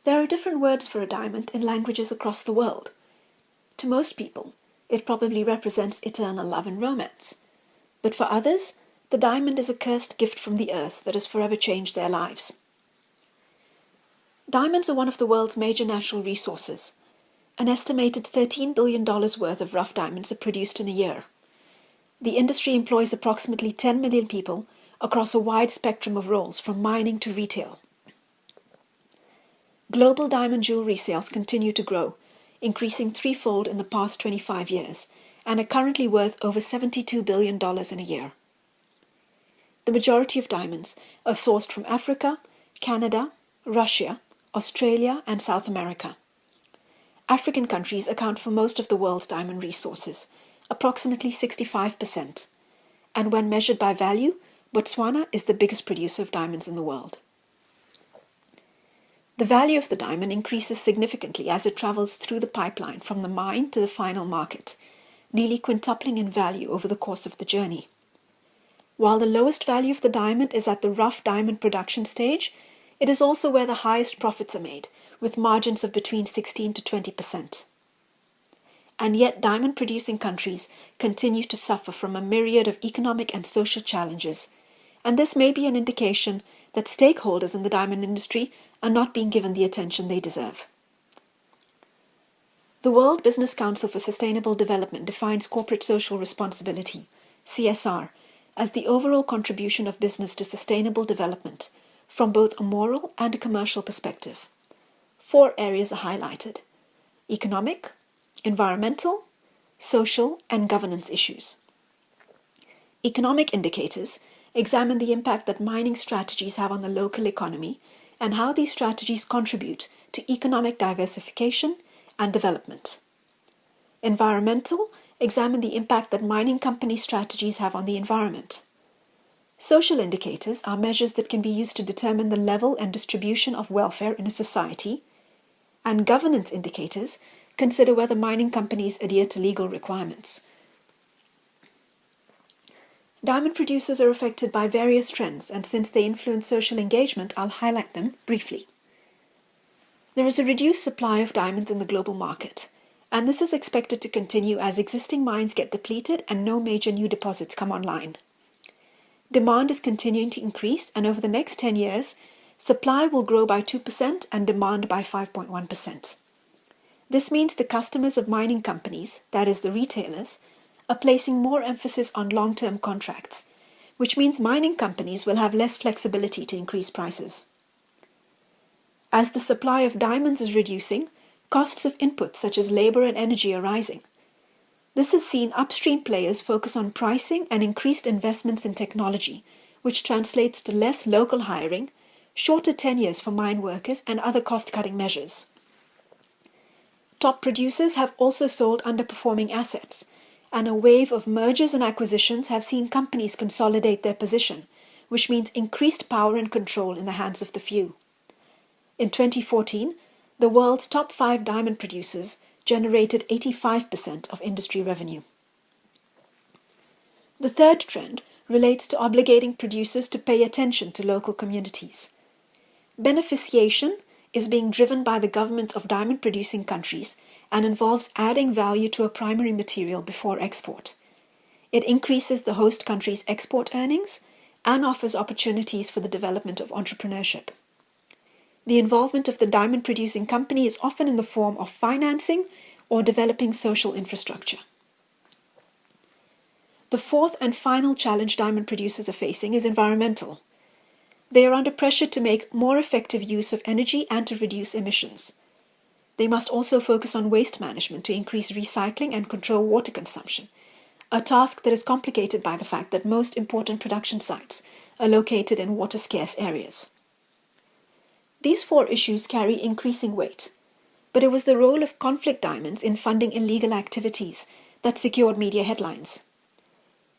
There are different words for a diamond in languages across the world. To most people, it probably represents eternal love and romance. But for others, the diamond is a cursed gift from the earth that has forever changed their lives. Diamonds are one of the world's major natural resources. An estimated $13 billion worth of rough diamonds are produced in a year. The industry employs approximately 10 million people across a wide spectrum of roles, from mining to retail. Global diamond jewelry sales continue to grow, increasing threefold in the past 25 years, and are currently worth over $72 billion in a year. The majority of diamonds are sourced from Africa, Canada, Russia, Australia, and South America. African countries account for most of the world's diamond resources, approximately 65%, and when measured by value, Botswana is the biggest producer of diamonds in the world. The value of the diamond increases significantly as it travels through the pipeline from the mine to the final market, nearly quintupling in value over the course of the journey. While the lowest value of the diamond is at the rough diamond production stage, it is also where the highest profits are made, with margins of between 16 to 20%. And yet diamond-producing countries continue to suffer from a myriad of economic and social challenges, and this may be an indication that stakeholders in the diamond industry are not being given the attention they deserve. The World Business Council for Sustainable Development defines corporate social responsibility, CSR, as the overall contribution of business to sustainable development from both a moral and a commercial perspective. 4 areas are highlighted: economic, environmental, social, and governance issues. Economic indicators examine the impact that mining strategies have on the local economy and how these strategies contribute to economic diversification and development. Environmental examine the impact that mining company strategies have on the environment. Social indicators are measures that can be used to determine the level and distribution of welfare in a society, and governance indicators consider whether mining companies adhere to legal requirements. Diamond producers are affected by various trends, and since they influence social engagement, I'll highlight them briefly. There is a reduced supply of diamonds in the global market, and this is expected to continue as existing mines get depleted and no major new deposits come online. Demand is continuing to increase, and over the next 10 years, supply will grow by 2% and demand by 5.1%. This means the customers of mining companies, that is the retailers, are placing more emphasis on long-term contracts, which means mining companies will have less flexibility to increase prices. As the supply of diamonds is reducing, costs of inputs such as labor and energy are rising. This has seen upstream players focus on pricing and increased investments in technology, which translates to less local hiring, shorter tenures for mine workers, and other cost-cutting measures. Top producers have also sold underperforming assets, and a wave of mergers and acquisitions have seen companies consolidate their position, which means increased power and control in the hands of the few. In 2014, the world's top 5 diamond producers generated 85% of industry revenue. The third trend relates to obligating producers to pay attention to local communities. Beneficiation is being driven by the governments of diamond-producing countries and involves adding value to a primary material before export. It increases the host country's export earnings and offers opportunities for the development of entrepreneurship. The involvement of the diamond-producing company is often in the form of financing or developing social infrastructure. The fourth and final challenge diamond producers are facing is environmental. They are under pressure to make more effective use of energy and to reduce emissions. They must also focus on waste management to increase recycling and control water consumption, a task that is complicated by the fact that most important production sites are located in water-scarce areas. These 4 issues carry increasing weight, but it was the role of conflict diamonds in funding illegal activities that secured media headlines.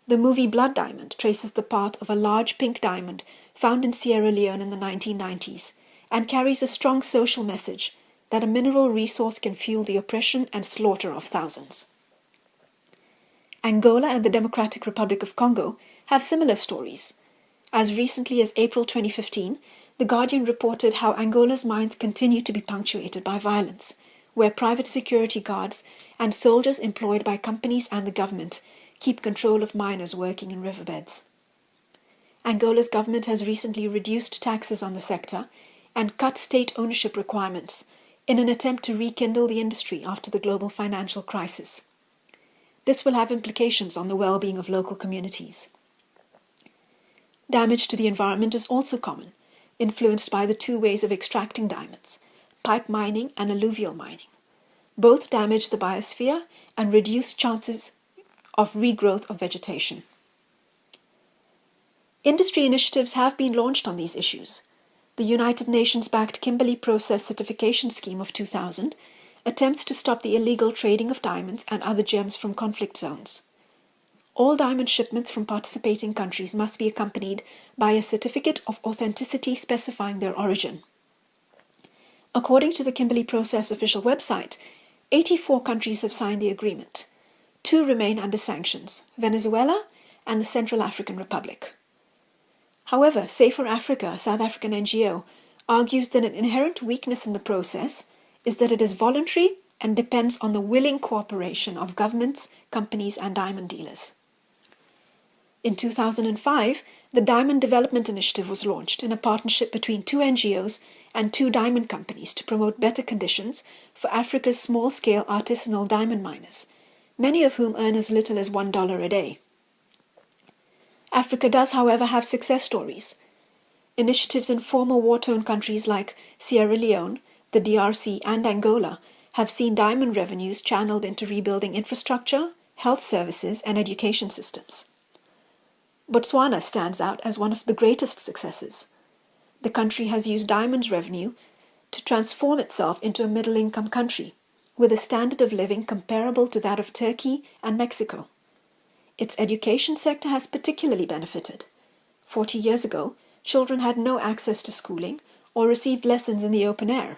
The movie Blood Diamond traces the path of a large pink diamond found in Sierra Leone in the 1990s and carries a strong social message that a mineral resource can fuel the oppression and slaughter of thousands. Angola and the Democratic Republic of Congo have similar stories. As recently as April 2015, The Guardian reported how Angola's mines continue to be punctuated by violence, where private security guards and soldiers employed by companies and the government keep control of miners working in riverbeds. Angola's government has recently reduced taxes on the sector and cut state ownership requirements in an attempt to rekindle the industry after the global financial crisis. This will have implications on the well-being of local communities. Damage to the environment is also common, influenced by the two ways of extracting diamonds, pipe mining and alluvial mining. Both damage the biosphere and reduce chances of regrowth of vegetation. Industry initiatives have been launched on these issues. The United Nations-backed Kimberley Process Certification Scheme of 2000 attempts to stop the illegal trading of diamonds and other gems from conflict zones. All diamond shipments from participating countries must be accompanied by a certificate of authenticity specifying their origin. According to the Kimberley Process official website, 84 countries have signed the agreement. 2 remain under sanctions, Venezuela and the Central African Republic. However, Safer Africa, a South African NGO, argues that an inherent weakness in the process is that it is voluntary and depends on the willing cooperation of governments, companies, and diamond dealers. In 2005, the Diamond Development Initiative was launched in a partnership between 2 NGOs and 2 diamond companies to promote better conditions for Africa's small-scale artisanal diamond miners, many of whom earn as little as $1 a day. Africa does, however, have success stories. Initiatives in former war-torn countries like Sierra Leone, the DRC, and Angola have seen diamond revenues channeled into rebuilding infrastructure, health services, and education systems. Botswana stands out as one of the greatest successes. The country has used diamonds revenue to transform itself into a middle-income country, with a standard of living comparable to that of Turkey and Mexico. Its education sector has particularly benefited. 40 years ago, children had no access to schooling or received lessons in the open air.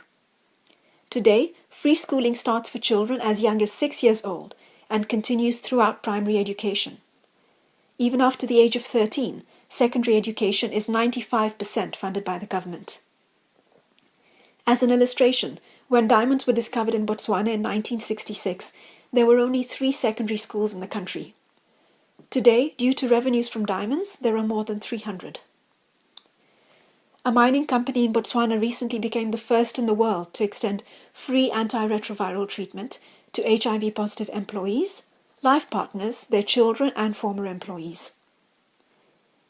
Today, free schooling starts for children as young as 6 years old and continues throughout primary education. Even after the age of 13, secondary education is 95% funded by the government. As an illustration, when diamonds were discovered in Botswana in 1966, there were only 3 secondary schools in the country. Today, due to revenues from diamonds, there are more than 300. A mining company in Botswana recently became the first in the world to extend free antiretroviral treatment to HIV-positive employees, life partners, their children, and former employees.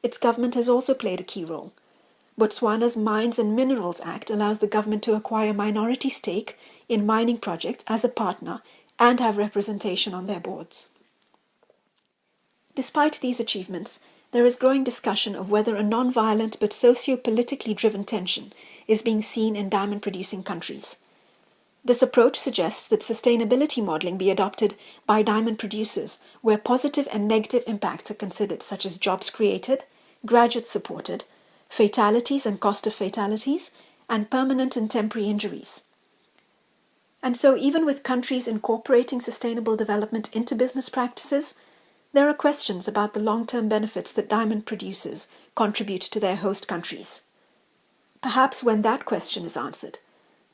Its government has also played a key role. Botswana's Mines and Minerals Act allows the government to acquire minority stake in mining projects as a partner and have representation on their boards. Despite these achievements, there is growing discussion of whether a non-violent but socio-politically driven tension is being seen in diamond-producing countries. This approach suggests that sustainability modeling be adopted by diamond producers where positive and negative impacts are considered, such as jobs created, graduates supported, fatalities and cost of fatalities, and permanent and temporary injuries. And so even with countries incorporating sustainable development into business practices, there are questions about the long-term benefits that diamond producers contribute to their host countries. Perhaps when that question is answered,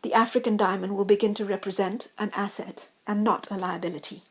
the African diamond will begin to represent an asset and not a liability.